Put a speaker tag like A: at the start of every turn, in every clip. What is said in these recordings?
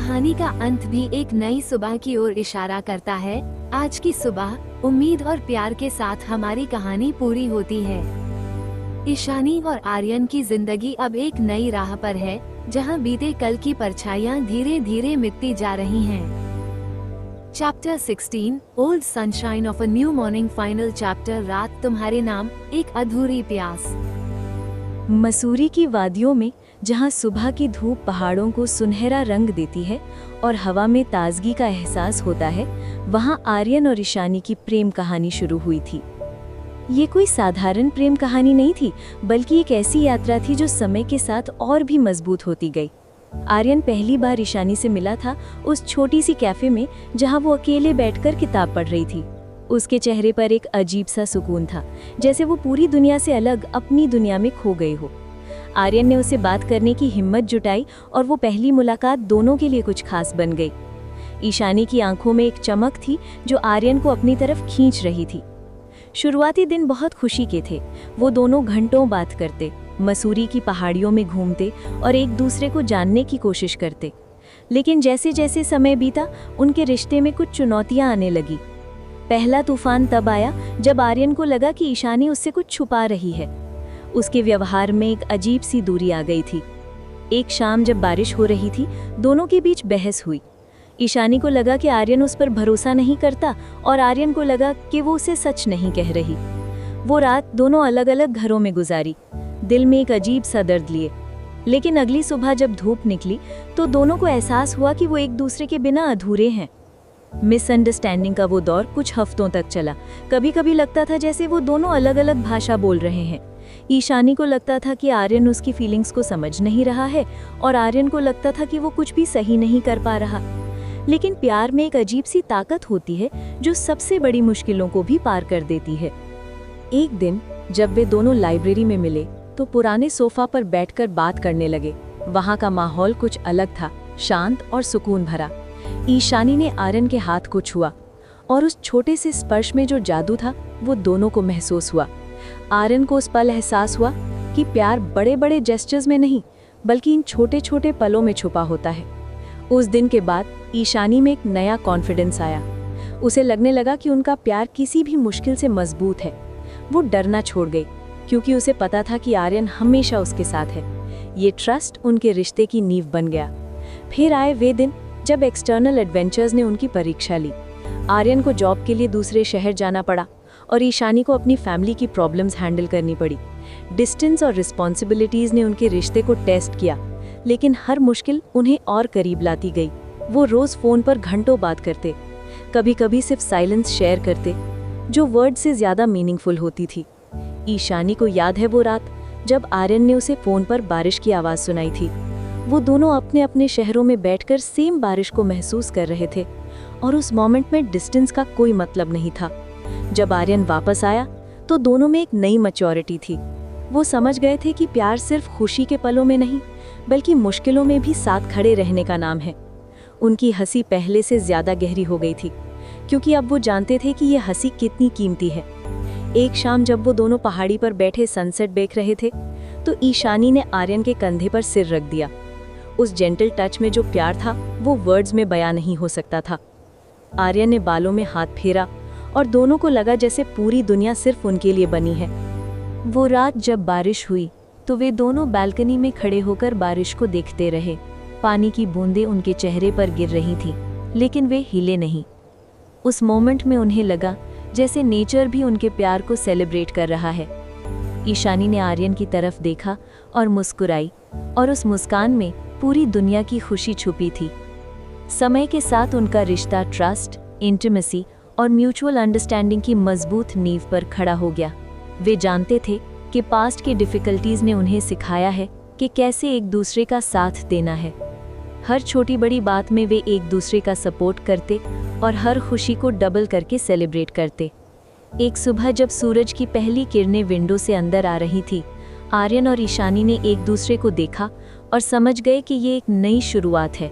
A: कहानी का अंत भी एक नई सुबह की ओर इशारा करता है। आज की सुबह उम्मीद और प्यार के साथ हमारी कहानी पूरी होती है। ईशानी और आर्यन की जिंदगी अब एक नई राह पर है, जहां बीते कल की परछाइयां धीरे धीरे मिटती जा रही हैं। Chapter 16 old sunshine of a new morning. Final chapter रात तुम्हारे नाम, एक अधूरी प्यास।
B: मसूरी की वादियों में, जहां सुबह की धूप पहाड़ों को सुनहरा रंग देती है और हवा में ताजगी का एहसास होता है, वहां आर्यन और ईशानी की प्रेम कहानी शुरू हुई थी। ये कोई साधारण प्रेम कहानी नहीं थी, बल्कि एक ऐसी यात्रा थी जो समय के साथ और भी मजबूत होती गई। आर्यन पहली बार ईशानी से मिला था उस छोटी सी कैफे में, जहां वो अकेले बैठकर किताब पढ़ रही थी। उसके चेहरे पर एक अजीब सा सुकून था, जैसे वो पूरी दुनिया से अलग अपनी दुनिया में खो गई हो। आर्यन ने उसे बात करने की हिम्मत जुटाई और वो पहली मुलाकात दोनों के लिए कुछ खास बन गई। ईशानी की आंखों में एक चमक थी जो आर्यन को अपनी तरफ खींच रही थी। शुरुआती दिन बहुत खुशी के थे। वो दोनों घंटों बात करते, मसूरी की पहाड़ियों में घूमते और एक दूसरे को जानने की कोशिश करते। लेकिन जैसे जैसे समय बीता, उनके रिश्ते में कुछ चुनौतियां आने लगी। पहला तूफान तब आया जब आर्यन को लगा कि ईशानी उससे कुछ छुपा रही है। उसके व्यवहार में एक अजीब सी दूरी आ गई थी। एक शाम जब बारिश हो रही थी, दोनों के बीच बहस हुई। ईशानी को लगा कि आर्यन उस पर भरोसा नहीं करता और आर्यन को लगा कि वो उसे सच नहीं कह रही। वो रात दोनों अलग अलग घरों में गुजारी, दिल में एक अजीब सा दर्द लिए। लेकिन अगली सुबह जब धूप निकली तो दोनों को एहसास हुआ कि वो एक दूसरे के बिना अधूरे हैं। मिसअंडरस्टैंडिंग का वो दौर कुछ हफ्तों तक चला। कभी कभी लगता था जैसे वो दोनों अलग अलग भाषा बोल रहे हैं। ईशानी को लगता था कि आर्यन उसकी फीलिंग्स को समझ नहीं रहा है और आर्यन को लगता था कि वो कुछ भी सही नहीं कर पा रहा। लेकिन प्यार में एक अजीब सी ताकत होती है जो सबसे बड़ी मुश्किलों को भी पार कर देती है। एक दिन जब वे दोनों लाइब्रेरी में मिले तो पुराने सोफा पर बैठकर बात करने लगे। वहाँ का माहौल कुछ अलग था, शांत और सुकून भरा। ईशानी ने आर्यन के हाथ को छुआ और उस छोटे से स्पर्श में जो जादू था वो दोनों को महसूस हुआ। आर्यन को उस पल एहसास हुआ कि प्यार बड़े बड़े जेस्चर्स में नहीं, बल्कि इन छोटे छोटे पलों में छुपा होता है। उस दिन के बाद ईशानी में एक नया कॉन्फिडेंस आया। उसे लगने लगा कि उनका प्यार किसी भी मुश्किल से मजबूत है। वो डरना छोड़ गई, क्योंकि उसे पता था कि आर्यन हमेशा उसके साथ है। ये ट्रस्ट उनके रिश्ते की नींव बन गया। फिर आए वे दिन जब एक्सटर्नल एडवेंचर्स ने उनकी परीक्षा ली। आर्यन को जॉब के लिए दूसरे शहर जाना पड़ा और ईशानी को अपनी फैमिली की प्रॉब्लम्स हैंडल करनी पड़ी। डिस्टेंस और रिस्पॉन्सिबिलिटीज ने उनके रिश्ते को टेस्ट किया, लेकिन हर मुश्किल उन्हें और करीब लाती गई। वो रोज फोन पर घंटों बात करते, कभी कभी सिर्फ साइलेंस शेयर करते, जो वर्ड से ज्यादा मीनिंगफुल होती थी। ईशानी को याद है वो रात जब आर्यन ने उसे फोन पर बारिश की आवाज सुनाई थी। वो दोनों अपने अपने शहरों में बैठकर सेम बारिश को महसूस कर रहे थे और उस मोमेंट में डिस्टेंस का कोई मतलब नहीं था। जब आर्यन वापस आया तो दोनों में एक नई मैच्योरिटी थी। वो समझ गए थे कि प्यार सिर्फ खुशी के पलों में नहीं, बल्कि मुश्किलों में भी साथ खड़े रहने का नाम है। उनकी हंसी पहले से ज्यादा गहरी हो गई थी, क्योंकि अब वो जानते थे कि ये हंसी कितनी कीमती है। एक शाम जब वो दोनों पहाड़ी पर बैठे सनसेट देख रहे थे तो ईशानी ने आर्यन के कंधे पर सिर रख दिया। उस जेंटल टच में जो प्यार था वो वर्ड्स में बयां नहीं हो सकता था। आर्यन ने बालों में हाथ फेरा और दोनों को लगा जैसे पूरी दुनिया सिर्फ उनके लिए बनी है। वो रात जब बारिश हुई तो वे दोनों बालकनी में खड़े होकर बारिश को देखते रहे। पानी की बूंदें उनके चेहरे पर गिर रही थीं, लेकिन वे हिले नहीं। उस मोमेंट में उन्हें लगा जैसे नेचर भी उनके प्यार को सेलिब्रेट कर रहा है। ईशानी ने आर्यन की तरफ देखा और मुस्कुराई, और उस मुस्कान में पूरी दुनिया की खुशी छुपी थी। समय के साथ उनका रिश्ता ट्रस्ट, इंटीमेसी और म्यूचुअल अंडरस्टैंडिंग की मजबूत नींव पर खड़ा हो गया। वे जानते थे कि पास्ट की डिफिकल्टीज ने उन्हें सिखाया है कि कैसे एक दूसरे का साथ देना है। हर छोटी बड़ी बात में वे एक दूसरे का सपोर्ट करते और हर खुशी को डबल करके सेलिब्रेट करते। एक सुबह जब सूरज की पहली किरणें विंडो से अंदर आ रही थी, आर्यन और ईशानी ने एक दूसरे को देखा और समझ गए कि ये एक नई शुरुआत है।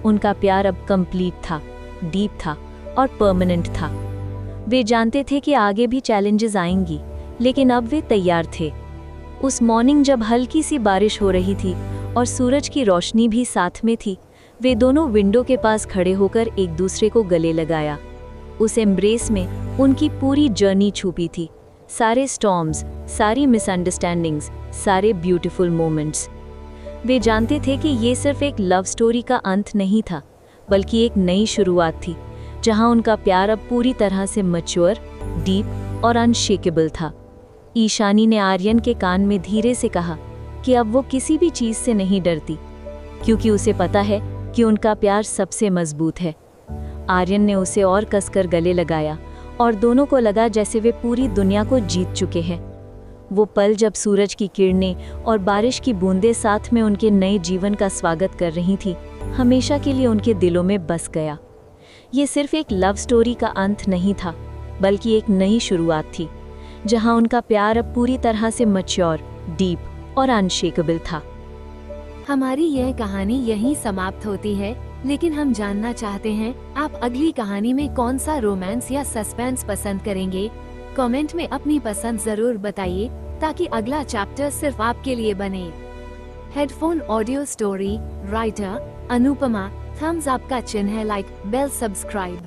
B: उनका प्यार अब कंप्लीट था, डीप था और परमानेंट था। वे जानते थे कि आगे भी चैलेंजेस आएंगी, लेकिन अब वे तैयार थे। उस मॉर्निंग जब हल्की सी बारिश हो रही थी और सूरज की रोशनी भी साथ में थी, वे दोनों विंडो के पास खड़े होकर एक दूसरे को गले लगाया। उस एम्ब्रेस में उनकी पूरी जर्नी छुपी थी, सारे स्टॉर्म्स, सारी मिसअंडरस्टैंडिंग्स, सारे ब्यूटीफुल मोमेंट्स। वे जानते थे कि ये सिर्फ एक लव स्टोरी का अंत नहीं था, बल्कि एक नई शुरुआत थी, जहां उनका प्यार अब पूरी तरह से मैच्योर, डीप और अनशेकेबल था। ईशानी ने आर्यन के कान में धीरे से कहा कि अब वो किसी भी चीज़ से नहीं डरती, क्योंकि उसे पता है कि उनका प्यार सबसे मजबूत है। आर्यन ने उसे और कसकर गले लगाया और दोनों को लगा जैसे वे पूरी दुनिया को जीत चुके हैं। वो पल जब सूरज की किरणें और बारिश की बूंदें साथ में उनके नए जीवन का स्वागत कर रही थी, हमेशा के लिए उनके दिलों में बस गया। ये सिर्फ एक लव स्टोरी का अंत नहीं था, बल्कि एक नई शुरुआत थी, जहां उनका प्यार अब पूरी तरह से मैच्योर, डीप और अनशेकेबल था।
A: हमारी यह कहानी यहीं समाप्त होती है, लेकिन हम जानना चाहते हैं आप अगली कहानी में कौन सा रोमांस या सस्पेंस पसंद करेंगे। कमेंट में अपनी पसंद जरूर बताइए, ताकि अगला चैप्टर सिर्फ आपके लिए बने। Headphone audio story writer Anupama, thumbs up का चिन्ह है, लाइक, बेल, सब्सक्राइब।